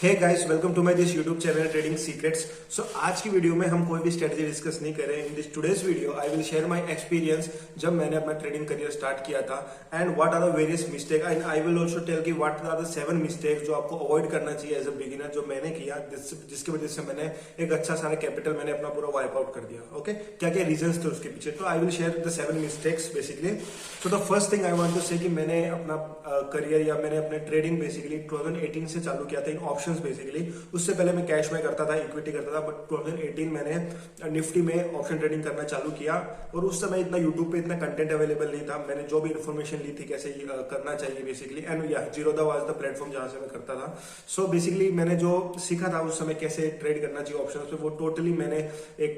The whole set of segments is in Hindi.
Hey guys, welcome to my this YouTube channel trading secrets. So आज की वीडियो में हम कोई भी स्ट्रेटजी डिस्कस नहीं कर रहे हैं। In this today's video I will share my experience जब मैंने अपना ट्रेडिंग करियर स्टार्ट किया था and what are the various mistake and I will also tell कि व्हाट आर द 7 मिस्टेक्स जो आपको अवॉइड करना चाहिए एज अ बिगिनर, जो मैंने किया जिसकी वजह से मैंने एक अच्छा सारा कैपिटल मैंने अपना पूरा वाइप आउट कर दिया। ओके, क्या क्या रीजंस थे उसके पीछे, तो I will share the 7 mistakes basically. So the first thing I want to say कि मैंने अपना करियर या मैंने अपने ट्रेडिंग बेसिकली 2018 से चालू किया था इन ऑप्शंस बेसिकली। उससे पहले मैं कैश में करता था, इक्विटी करता था, बट 2018 मैंने निफ्टी में ऑप्शन ट्रेडिंग करना चालू किया। और उस समय इतना यूट्यूब पे इतना कंटेंट अवेलेबल नहीं था। मैंने जो भी इन्फॉर्मेशन ली थी कैसे करना चाहिए बेसिकली, एंड या जीरोधा वाज द प्लेटफॉर्म जहां से मैं करता था। सो बेसिकली मैंने जो सीखा था उस समय कैसे ट्रेड करना चाहिए ऑप्शन पे, वो टोटली मैंने एक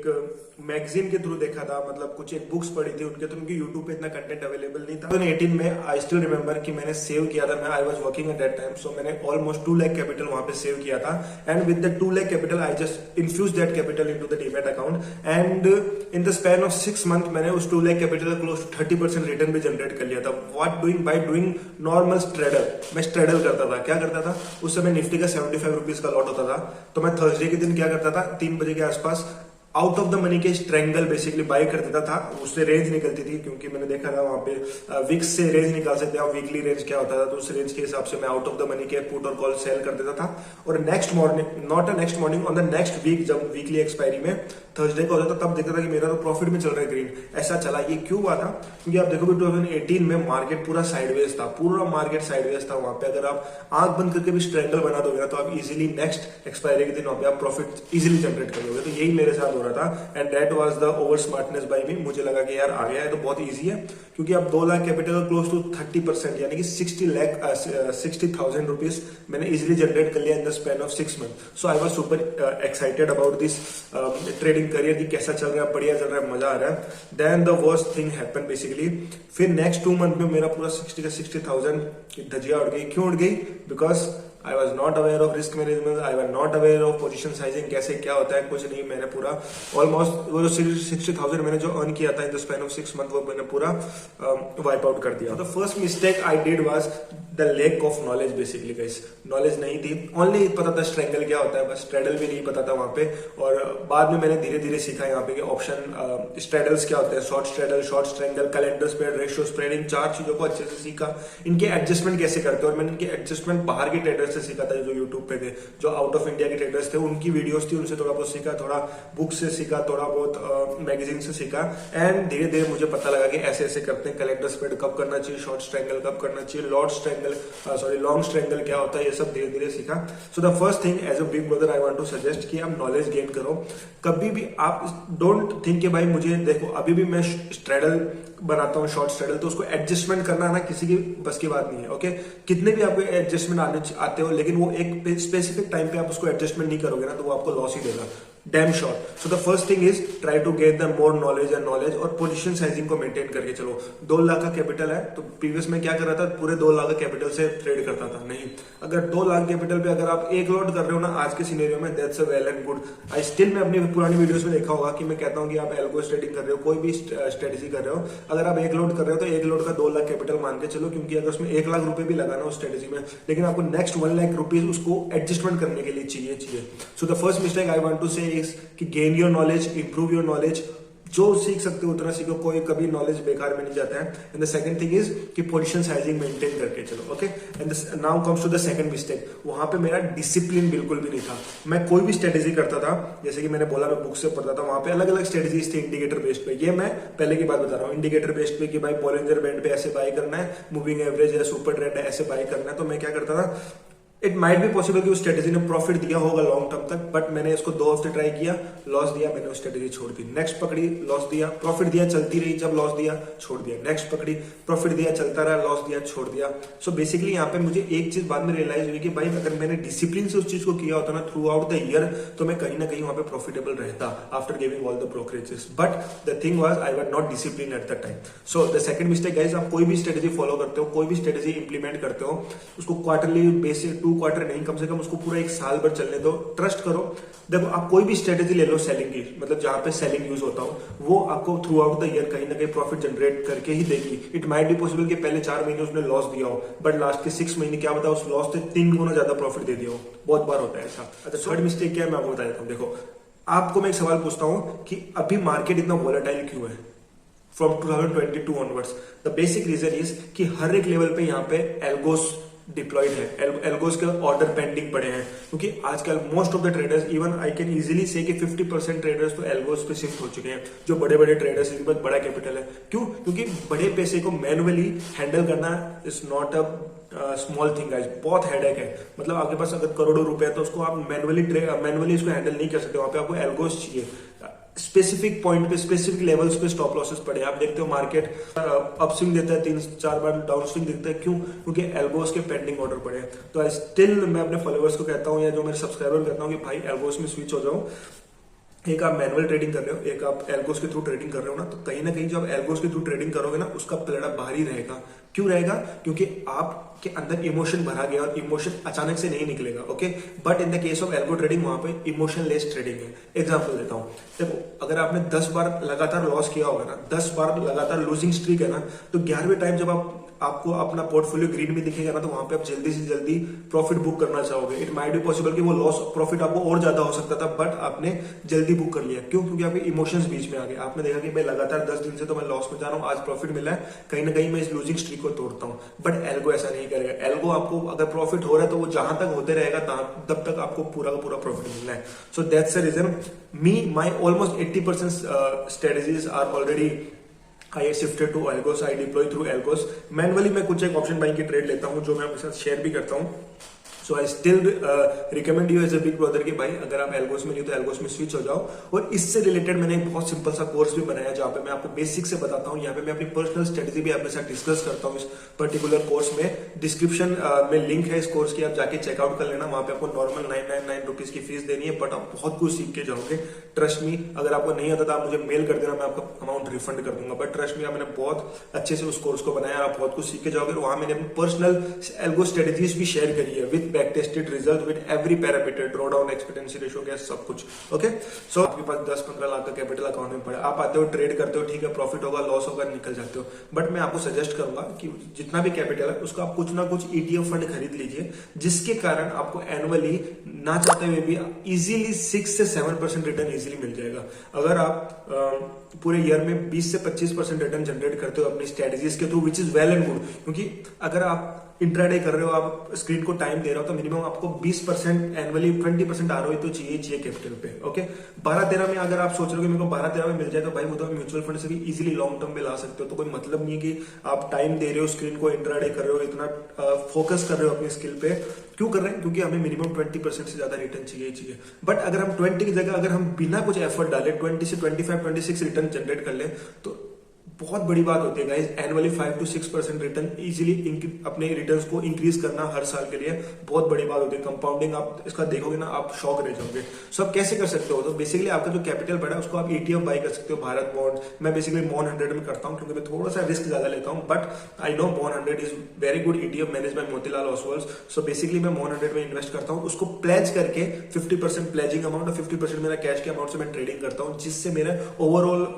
मैगजीन के थ्रू देखा था, मतलब कुछ एक बुक्स पढ़ी थी उनके, तो उनके यूट्यूब पे इतना कंटेंट अवेलेबल नहीं था। 2018 में आई स्टिल रिमेंबर कि मैंने सेव किया था, मैं I was working at that time, so मैंने ऑलमोस्ट 2 लाख कैपिटल वहां पे सेव किया था। And with the 2 lakh capital, I just infused that capital into the demat account. And in the span of 6 months, मैंने उस 2 lakh capital का close to 30% रिटर्न भी जनरेट कर लिया था। What doing by doing normal straddle? मैं straddle करता था। क्या करता था? उस समय निफ्टी का 75 रुपीज का लॉट होता था, तो मैं थर्सडे के दिन क्या करता था, 3 बजे के आसपास आउट ऑफ द मनी के स्ट्रेंगल बेसिकली बाय कर देता था। उससे रेंज निकलती थी, क्योंकि मैंने देखा था वहां पे वीक्स से रेंज निकाल सकते हैं, वीकली रेंज क्या होता था, तो उस रेंज के हिसाब से मैं आउट ऑफ द मनी के पुट और कॉल सेल कर देता था। और next morning, not a next morning, on the next week, जब वीकली एक्सपायरी में थर्सडे को होता था, तब देखता था कि मेरा तो प्रॉफिट में चल रहा है ग्रीन। ऐसा चला, ये क्यों हुआ था? क्योंकि आप देखोगे 2018 में मार्केट पूरा साइडवेज था, पूरा मार्केट साइडवेज था। वहां पे अगर आप आंख बंद करके भी स्ट्रेंगल बना दोगे ना, तो आप इजीली नेक्स्ट एक्सपायरी के दिन वहां पे आप प्रॉफिट इजीली जनरेट कर लोगे। तो यही मेरे साथ हो रहा था, and that was the over smartness by me. मुझे लगा कि यार आ गया है तो बहुत इजी है, क्योंकि आप 2 लाख कैपिटल क्लोज टू 30% यानी कि 60,000 रुपीज मैंने इजीली जनरेट कर लिया इन the span of 6 month. So I was super excited about this trading career, की कैसा चल रहा है, बढ़िया चल रहा है, मजा आ रहा है। Then the worst thing happen basically. फिर नेक्स्ट 2 मंथ में मेरा पूरा 60,000 की धजिया उड़ गई। क्यों उड़ गई? Because I was not aware of risk management, I was not aware of position sizing, कैसे क्या होता है, कुछ नहीं। मैंने पूरा ऑलमोस्ट वो जो 60,000 मैंने जो अर्न किया था in the span of 6 month, वो मैंने पूरा वाइप आउट कर दिया। The first mistake I did was the lack of knowledge basically. Guys, knowledge नहीं थी, ओनली पता था स्ट्रेंगल क्या होता है, बस स्ट्रेडल भी नहीं पता था वहां पे। और बाद में मैंने धीरे धीरे सीखा यहाँ पे कि ऑप्शन स्ट्रेडल्स क्या होते हैं, short straddle, short strangle, calendar spread, ratio spread, इन 4 चीजों को अच्छे से सीखा। इनके एडजस्टमेंट कैसे करते हैं, और मैंने इनके एडजस्टमेंट बाहर के ट्रेडर्स से सीखा था, जो यूट्यूब पे थे, जो आउट ऑफ इंडिया के ट्रेडर्स थे, उनकी वीडियोस थी, उनसे थोड़ा बहुत सीखा, थोड़ा बुक से सीखा, थोड़ा बहुत मैगजीन से सीखा। एंड धीरे धीरे मुझे पता लगा कि ऐसे ऐसे करते हैं, कैलेंडर स्प्रेड कब करना चाहिए, शॉर्ट स्ट्रेंगल कब करना चाहिए, लॉन्ग स्ट्रेंगल क्या होता है, ये सब धीरे धीरे सीखा। So the first thing as a big brother I want to suggest कि आप नॉलेज गेन करो। कभी भी आप डोंट थिंक कि भाई मुझे देखो अभी भी मैं स्ट्रेडल बनाता हूँ, शॉर्ट स्ट्रेडल, तो उसको एडजस्टमेंट करना ना किसी की बस की बात नहीं है। ओके, कितने भी आपको एडजस्टमेंट आते हो, लेकिन वो एक स्पेसिफिक टाइम पे आप उसको एडजस्टमेंट नहीं करोगे ना, तो वो आपको लॉस ही देगा, damn sure. So the first thing is try to get the more knowledge and knowledge, और पोजीशन साइजिंग को मेंटेन करके चलो। 2 लाख का कैपिटल है, तो प्रीवियस में क्या कर रहा था, पूरे 2 लाख का कैपिटल से ट्रेड करता था? नहीं। अगर 2 लाख कैपिटल पे अगर आप एक लोड कर रहे हो ना आज के सिनेरियो में, that's a well and good. I still मैं अपनी पुरानी वीडियोस में देखा होगा कि मैं कहता हूं कि आप एल्गो ट्रेडिंग कर रहे हो, कोई भी स्ट्रेटेजी कर रहे हो, अगर आप एक लोड कर रहे हो तो एक लोड का 2 लाख कैपिटल मान के चलो, क्योंकि अगर उसमें 1 लाख रुपए भी लगाना उस स्ट्रेटेजी में, लेकिन आपको नेक्स्ट 1 लाख रुपीज उसको एडजस्टमेंट करने के लिए चाहिए। So the first mistake I want to say is कि gain your knowledge, improve your knowledge, जो सीख सकते हो उतना सीखो, कोई कभी नॉलेज बेकार में नहीं जाता है। And the second thing is कि पोजीशन साइजिंग मेंटेन करके चलो। Okay, and now comes to the second mistake. वहां पे मेरा डिसिप्लिन बिल्कुल भी नहीं था। मैं कोई भी स्ट्रेटेजी करता था, जैसे कि मैंने बोला मैं बुक से पढ़ता था, वहां पे अलग अलग स्ट्रेटेजीज थी इंडिकेटर बेस्ड पे। ये मैं पहले की बात बता रहा हूँ, इंडिकेटर बेस्ड पे कि भाई बॉलिंजर बैंड पे ऐसे बाय करना है, मूविंग एवरेज है, सुपर ट्रेंड है, ऐसे बाय करना है। तो मैं क्या करता था, इट माइट बी पॉसिबल कि उस स्ट्रेटेजी ने प्रॉफिट दिया होगा लॉन्ग टर्म तक, बट मैंने इसको 2 हफ्ते ट्राई किया, लॉस दिया, मैंने उस स्ट्रेटेजी छोड़ दी। नेक्स्ट पकड़ी, लॉस दिया, प्रॉफिट दिया, चलती रही, जब लॉस दिया छोड़ दिया। नेक्स्ट पकड़ी, प्रॉफिट दिया, चलता रहा, लॉस दिया, छोड़ दिया। सो बेसिकली यहाँ पे मुझे एक चीज बाद में रियलाइज हुई कि भाई अगर मैंने डिसिप्लिन से उस चीज को किया होता ना थ्रू आउट द ईयर, तो मैं कहीं ना कहीं वहां पे प्रॉफिटेबल रहता after giving all the brokerages. But the thing was I was not discipline at the time. So the second mistake guys, आप कोई भी स्ट्रेटेजी फॉलो करते हो, कोई भी स्ट्रेटेजी इंप्लीमेंट करते हो, उसको क्वार्टरली बेसिस 2 क्वार्टर नहीं, कम से कम उसको पूरा 1 साल भर चलने दो, ट्रस्ट करो। देखो आप कोई भी स्ट्रेटेजी ले लो सेलिंग की, मतलब जहां पे सेलिंग यूज होता हो, वो आपको थ्रू आउट द ईयर कहीं ना कहीं प्रॉफिट जनरेट करके ही देगी। इट माइट बी पॉसिबल कि पहले 4 महीने उसने लॉस दिया हो, बट लास्ट के 6 महीने क्या बताओ उस लॉस से 3 गुना ज्यादा प्रॉफिट दे दिया हो। बहुत बार होता है ऐसा। अच्छा, थर्ड मिस्टेक क्या है मैं आपको बता देता हूँ। देखो आपको मैं एक सवाल पूछता हूँ कि अभी मार्केट इतना वॉलेटाइल क्यों है from 2022 onwards? The basic reason is कि हर एक लेवल पे यहाँ पे एल्गोस डिप्लॉयड है, एल्गोस के ऑर्डर पेंडिंग पड़े हैं, क्योंकि आजकल most of the traders, even I can easily say कि 50% ट्रेडर्स तो एल्गोस पे शिफ्ट हो चुके हैं, जो बड़े बड़े ट्रेडर्स जिनके पास बड़ा कैपिटल है। क्यों? क्योंकि बड़े पैसे को मैनुअली हैंडल करना is not a small thing guys, बहुत हेडेक है। मतलब आपके पास अगर करोड़ों रुपए है तो उसको आप मैनुअली इसको हैंडल नहीं कर सकते, वहां पे आपको एल्गोस चाहिए। स्पेसिफिक पॉइंट पे, स्पेसिफिक लेवल्स पे स्टॉप लॉसेस पड़े। आप देखते हो मार्केट अपस्विंग देता है, 3-4 बार डाउन स्विंग देता है। क्यों? क्योंकि एल्गोस के पेंडिंग ऑर्डर पड़े हैं। तो स्टिल मैं अपने फॉलोअर्स को कहता हूं या जो मेरे सब्सक्राइबर कहता हूं कि भाई एल्गोस में स्विच हो जाओ। एक आप मैनुअल ट्रेडिंग कर रहे हो, एक आप एल्गोस के थ्रू ट्रेडिंग कर रहे हो ना, तो कहीं ना कहीं जब एल्गोस के थ्रू ट्रेडिंग करोगे ना, उसका प्लेड़ा बाहर ही रहेगा। क्यों रहेगा? क्योंकि आपके अंदर इमोशन भरा गया और इमोशन अचानक से नहीं निकलेगा। Okay, but in the case of algo trading वहां पे इमोशन लेस ट्रेडिंग है। एग्जांपल देता हूं, देखो अगर आपने 10 बार लगातार लॉस किया होगा ना, 10 बार लगातार लूजिंग स्ट्रीक है ना, तो 11वें टाइम जब आपको अपना पोर्टफोलियो ग्रीन में दिखेगा ना, तो वहां पे आप जल्दी से जल्दी प्रॉफिट बुक करना चाहोगे। इट माइट बी पॉसिबल कि वो लॉस प्रॉफिट आपको और ज्यादा हो सकता था, बट आपने जल्दी बुक कर लिया। क्यों? क्योंकि आपके इमोशंस बीच में आ गए। आपने देखा कि भाई लगातार 10 दिन से तो मैं लॉस में जा रहा हूँ, आज प्रॉफिट मिला है, कहीं ना कहीं मैं इस लूजिंग स्ट्रीक को तोड़ता हूँ। बट एल्गो ऐसा नहीं करेगा। एल्गो आपको अगर प्रॉफिट हो रहा है तो वो जहां तक होते रहेगा तब तक आपको पूरा का पूरा प्रॉफिट मिलना है। So that's the reason my almost 80% strategies are already I shifted to Algos, I deploy through Algos. Manually मैं कुछ एक ऑप्शन बाइंग की ट्रेड लेता हूं जो मैं आपके साथ शेयर भी करता हूं। So I still recommend you as a big brother कि भाई अगर आप एल्गोस में नहीं तो एल्गोस में स्विच हो जाओ। और इससे रिलेटेड मैंने एक बहुत सिंपल सा कोर्स भी बनाया जहां पे मैं आपको बेसिक से बताता हूं। यहाँ पे मैं अपनी पर्सनल स्ट्रेटेजी भी आपके साथ डिस्कस करता हूँ इस पर्टिकुलर कोर्स में। डिस्क्रिप्शन में लिंक है इस कोर्स की, आप जाके चेकआउट कर लेना। वहां पे आपको नॉर्मल 999 रुपीज की फीस देनी है, बट आप बहुत कुछ सीख के जाओगे। ट्रस्ट मी, अगर आपको नहीं आता तो आप मुझे मेल कर देना, मैं आपका अमाउंट रिफंड कर दूंगा। बट ट्रस्ट मी, मैंने बहुत अच्छे से उस कोर्स को बनाया, आप बहुत कुछ सीख के जाओगे। वहां मैंने अपनी पर्सनल एल्गो स्ट्रेटेजीज भी शेयर करी है with back tested result, with every parameter, drawdown, expectancy ratio क्या सब कुछ। ओके, सो आपके पास 10-15 लाख का कैपिटल अकाउंट में पड़ा, आप आते हो ट्रेड करते हो, ठीक है, प्रॉफिट होगा लॉस होगा निकल जाते हो। बट मैं आपको सजेस्ट करूंगा कि जितना भी कैपिटल है उसका आप कुछ ना कुछ ETF फंड खरीद लीजिए, जिसके कारण आपको एनुअली ना चाहते हुए भी इजीली 6 से 7% रिटर्न इजीली मिल जाएगा। अगर आप पूरे ईयर में 20 से 25% रिटर्न जनरेट करते हो अपनी स्ट्रेटेजीज के through, which is well and good. क्योंकि अगर आप इंट्राडे कर रहे हो, आप स्क्रीन को टाइम दे रहे हो, तो मिनिमम आपको 20% एनुअली 20% ROI तो चाहिए कैपिटल पे। ओके, 12-13 में अगर आप सोच रहे हो कि मेरे को 12-13 में मिल जाए, तो भाई वो तो म्यूचुअल फंड से भी इजीली लॉन्ग टर्म में ला सकते हो। तो कोई मतलब नहीं है कि आप टाइम दे रहे हो स्क्रीन को, इंट्राडे कर रहे हो, इतना फोकस कर रहे हो अपनी स्किल पे। क्यों कर रहे हैं? क्योंकि हमें मिनिमम 20% से ज्यादा रिटर्न चाहिए। बट अगर हम 20 की जगह अगर हम बिना कुछ एफर्ट डाले 20 से 25-26 रिटर्न जनरेट कर ले, तो बहुत बड़ी बात होती है guys. Annually 5 to 6% return easily अपने रिटर्न्स को इंक्रीज करना हर साल के लिए बहुत बड़ी बात होती है। कंपाउंडिंग आप इसका देखोगे ना, आप शॉक रह जाओगे। सो आप कैसे कर सकते हो? तो बेसिकली आपका जो कैपिटल बढ़ा है उसको आप ETF बाय कर सकते हो, भारत बॉन्ड। मैं बेसिकली बॉन्ड 100 में करता हूँ, क्योंकि मैं थोड़ा सा रिस्क ज्यादा लेता हूँ, but I know bond 100 is very good ETF manage by Motilal Oswal. So basically मैं बॉन्ड 100 में इन्वेस्ट करता हूँ, उसको प्लेज करके 50% प्लेजिंग अमाउंट और 50% मेरा कैश के अमाउंट से मैं ट्रेडिंग करता हूँ, जिससे मेरा ओवरऑल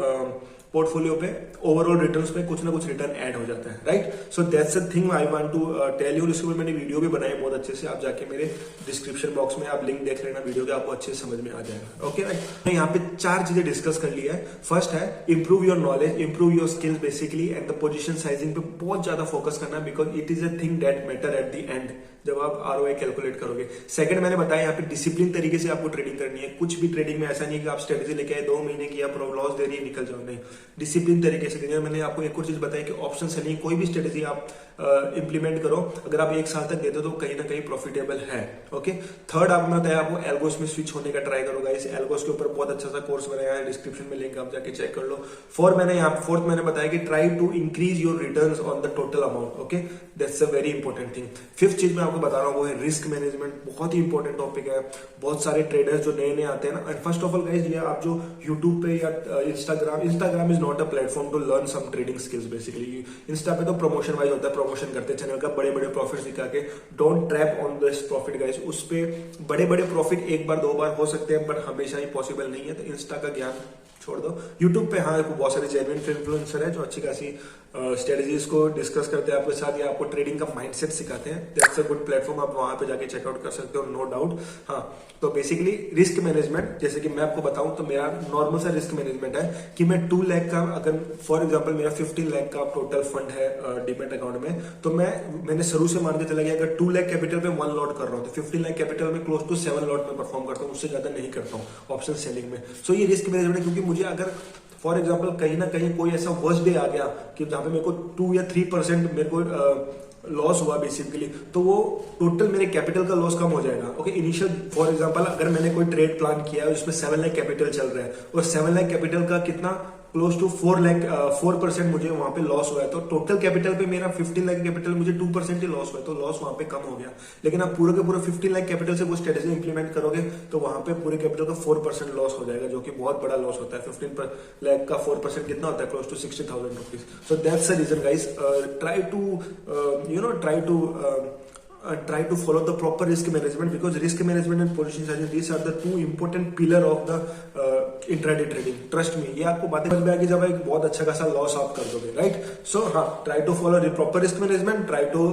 पोर्टफोलियो पे ओवरऑल रिटर्न्स पे कुछ ना कुछ रिटर्न ऐड हो जाता है, right? So that's the thing I want to tell you. इसके ऊपर मैंने वीडियो भी बनाई बहुत अच्छे से, आप जाके मेरे डिस्क्रिप्शन बॉक्स में आप लिंक देख लेना वीडियो के, आपको अच्छे से समझ में आ जाएगा। Okay, right? यहाँ पे 4 चीजें डिस्कस कर ली है। फर्स्ट है improve your knowledge, improve your skills basically, and the position sizing पे बहुत ज्यादा फोकस करना, because it is a thing that matter at the end जब आप ROI कैलकुलेट करोगे। सेकंड मैंने बताया यहाँ पे डिसिप्लिन तरीके से आपको ट्रेडिंग करनी है। कुछ भी ट्रेडिंग में ऐसा नहीं कि आप स्ट्रेटेजी लेके आए 2 महीने की आप लॉस दे रही है निकल जाओ, नहीं, डिसिप्लिन तरीके से देनी है। मैंने आपको एक और चीज बताई कि ऑप्शन सेलिंग, कोई भी स्ट्रेटेजी आप इंप्लीमेंट करो, अगर आप 1 साल तक देते हो तो कहीं ना कहीं प्रॉफिटेबल है। ओके, थर्ड आपने बताया आपको एल्गोस में स्विच होने का ट्राई करोगा। इस एल्गोस के ऊपर बहुत अच्छा सा कोर्स बनाया है, डिस्क्रिप्शन में लिंक आप जाके चेक कर लो। फोर्थ मैंने बताया कि try to increase your returns on the total amount. Okay, that's a very important thing. Fifth चीज मैं आपको बता रहा हूँ वो है रिस्क मैनेजमेंट। बहुत ही इंपॉर्टेंट टॉपिक है। बहुत सारे ट्रेडर्स जो नए नए आते हैं ना, फर्स्ट ऑफ ऑल गाइस ये आप जो यूट्यूब पे या Instagram is not a platform to learn some trading skills. Basically insta पे तो प्रमोशन वाइज होता है, प्रमोशन करते हैं चैनल का, बड़े बड़े प्रॉफिट दिखा के। Don't trap on this profit guys. उस पे बड़े बड़े प्रॉफिट एक बार दो बार हो सकते हैं, बट हमेशा ही पॉसिबल नहीं है। तो इंस्टा का ज्ञान छोड़ दो। यूट्यूब पे हाँ बहुत सारे जेन्युइन इन्फ्लुएंसर है जो अच्छी खासी स्ट्रेटजीज को डिस्कस करते हैं आपके साथ, या आपको ट्रेडिंग का माइंडसेट सिखाते हैं। दैट्स अ गुड प्लेटफॉर्म, आप वहां पे जाके चेकआउट कर सकते हो, नो डाउट। हाँ, तो बेसिकली रिस्क मैनेजमेंट, जैसे कि मैं आपको बताऊं तो मेरा नॉर्मल सा रिस्क मैनेजमेंट है कि मैं 2 लाख का, अगर फॉर एग्जांपल मेरा 15 लाख का टोटल फंड है डीमैट अकाउंट में, तो मैंने शुरू से मान के चला गया अगर 2 लाख कैपिटल पे 1 लॉट कर रहा हूँ तो 15 लाख कैपिटल में क्लोज टू 7 लॉट में परफॉर्म करता हूँ, उससे ज्यादा नहीं करता हूँ ऑप्शन सेलिंग में। सो ये रिस्क मैनेजमेंट है, क्योंकि मुझे अगर फॉर एग्जाम्पल कहीं ना कहीं कोई ऐसा वर्स्ट डे आ गया कि जहां पे मेरे को 2 या 3% मेरे को लॉस हुआ बेसिकली, तो वो टोटल मेरे कैपिटल का लॉस कम हो जाएगा। ओके, इनिशियल फॉर एग्जांपल अगर मैंने कोई ट्रेड प्लान किया है उसमें 7 लाख कैपिटल चल रहा है और 7 लाख कैपिटल का कितना क्लोज टू 4% मुझे वहां पे लॉस हुआ है, तो टोटल कैपिटल पे मेरा 15 लाख कैपिटल मुझे 2% ही लॉस हुआ है, तो लॉस वहां पे कम हो गया। लेकिन आप पूरे के पूरे 15 लाख कैपिटल से वो स्ट्रेटेजी इंप्लीमेंट करोगे तो वहां पे पूरे कैपिटल का 4% लॉस हो जाएगा, जो कि बहुत बड़ा लॉस होता है। 15 लाख का 4% कितना होता है? Close to 60,000 rupees. So that's the reason guys, try to follow the proper risk management, because risk management and position sizing, these are the 2 important pillar of the intraday trading. Trust me, ये आपको बातें समझ में आएगी जब एक बहुत अच्छा खासा लॉस आप कर दोगे, राइट। सो हाँ, try to follow proper risk management, try to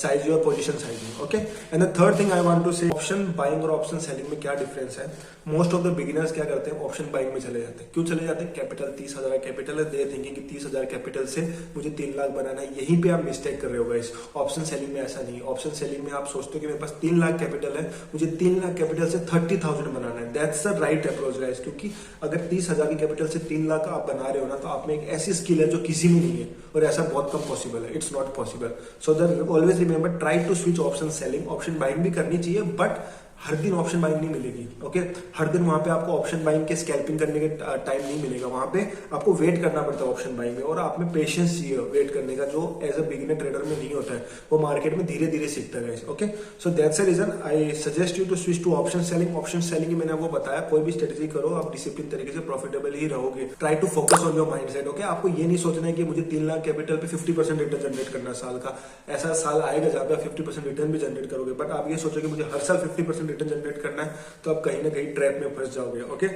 size your position sizing. Okay, and the third thing I want to say, option buying और ऑप्शन सेलिंग में क्या डिफरेंस है। मोस्ट ऑफ द बिगिनर्स क्या करते हैं, ऑप्शन बाइंग में चले जाते हैं। क्यों चले जाते हैं? कैपिटल 30,000 कैपिटल है, दे थिंकिंग कि 30,000 कैपिटल से मुझे 3 लाख बनाना है। यहीं पे आप मिस्टेक कर रहे हो गाइस। ऑप्शन सेलिंग में ऐसा नहीं। ऑप्शन सेलिंग में आप सोचते हो कि मेरे पास 3 लाख कैपिटल है, मुझे 3 लाख कैपिटल से 30,000 बनाना है। That's the right approach guys, क्योंकि अगर 30,000 की कैपिटल से 3 लाख आप बना रहे हो ना, तो आप में एक ऐसी स्किल है जो किसी में नहीं है, और ऐसा बहुत कम पॉसिबल है। It's not possible. So always remember, try to switch option selling. Option buying भी करनी चाहिए, बट हर दिन ऑप्शन बाइंग नहीं मिलेगी। ओके, हर दिन वहां पे आपको ऑप्शन बाइंग के स्कैल्पिंग करने के टाइम नहीं मिलेगा। वहां पे आपको वेट करना पड़ता है ऑप्शन बाइंग में, और आप में पेशेंस चाहिए वेट करने का, जो एज अ बिगिनर ट्रेडर में नहीं होता है। वो मार्केट में धीरे धीरे सीखता है। Okay, so that's the reason I suggest you to switch to option selling. Option selling मैंने आपको बताया, कोई भी स्ट्रेटेजी करो आप डिसिप्लिन तरीके से प्रॉफिटेबल ही रहोगे। Try to focus on your mindset. Okay, आपको ये नहीं सोचना है कि मुझे 3 लाख कैपिटल पे 50% रिटर्न जनरेट करना साल का। ऐसा साल आएगा जहां पे आप 50% रिटर्न भी जनरेट करोगे, बट आप ये सोचो कि मुझे हर साल 50% रिटर्न जनरेट करना है, तो आप कहीं ना कहीं ट्रैप में फंस जाओगे। Okay,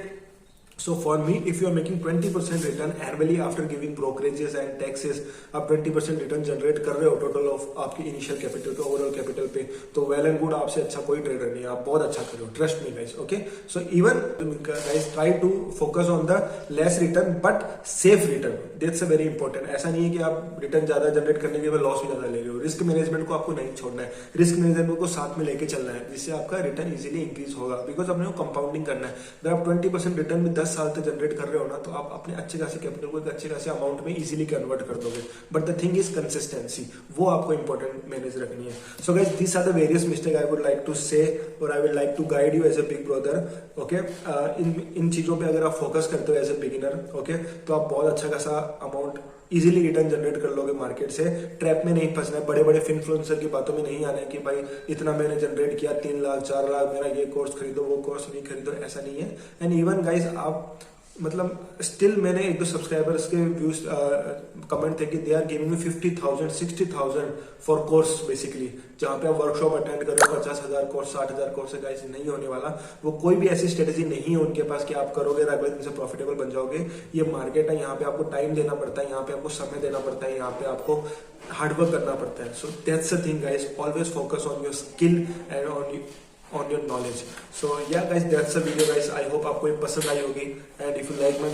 So for me, if you are making 20% return annually after giving brokerages and taxes, आप 20% रिटर्न जनरेट कर रहे हो टोटल ऑफ आपकी इनिशियल कैपिटल पे, ओवरऑल कैपिटल पे, तो वेल एंड गुड, आपसे अच्छा कोई ट्रेडर नहीं है, आप बहुत अच्छा कर रहे हो। Trust me guys. Okay, so even guys try to focus on the less return but safe return. That's a very important. ऐसा नहीं है कि आप रिटर्न ज्यादा जनरेट करने के बाद लॉस भी ज्यादा ले रहे हो। रिस्क मैनेजमेंट को आपको नहीं छोड़ना है, रिस्क मैनेजमेंट को साथ में लेके चलना है, जिससे आपका रिटर्न इजीली इंक्रीज होगा, बिकॉज अपने को कंपाउंडिंग करना है। अगर आप 20% रिटर्न में 10 साल तक जनरेट कर रहे हो ना, तो आप अपने अच्छे खासे कैपिटल को एक अच्छे खासे अमाउंट में इजीली कन्वर्ट कर दोगे। But the thing is consistency, वो आपको इंपॉर्टेंट मैनेज रखनी है। So guys, this are the various mistake I would like to say, और I would like to guide you as a big brother. Okay, इन चीजों पे अगर आप फोकस करते हो एज अ बिगिनर, ओके, तो आप बहुत अच्छा खासा अमाउंट इजीली रिटर्न जनरेट कर लोगे मार्केट से। ट्रैप में नहीं फंसना है, बड़े बड़े इन्फ्लुएंसर की बातों में नहीं आना है कि भाई इतना मैंने जनरेट किया, 3 लाख 4 लाख, मेरा ये कोर्स खरीदो, वो कोर्स नहीं खरीदो, ऐसा नहीं है। एंड इवन गाइस, आप मतलब स्टिल मैंने 1-2 सब्सक्राइबर्स के व्यूज कमेंट थे कि they are giving me 50,000 60,000 for course basically, जहां पे आप वर्कशॉप अटेंड करो 50,000 कोर्स 60,000 कोर्स गाइस नहीं होने वाला। वो कोई भी ऐसी स्ट्रेटेजी नहीं है उनके पास कि आप करोगे अगले दिन से प्रॉफिटेबल बन जाओगे। ये मार्केट है, यहाँ पे आपको टाइम देना पड़ता है, यहाँ पे आपको समय देना पड़ता है, यहाँ पे आपको हार्डवर्क करना पड़ता है। So that's the thing guys, always focus on your skill and on your knowledge. So yeah guys, that's the video guys. I hope आपको ये पसंद आई होगी, and if you like my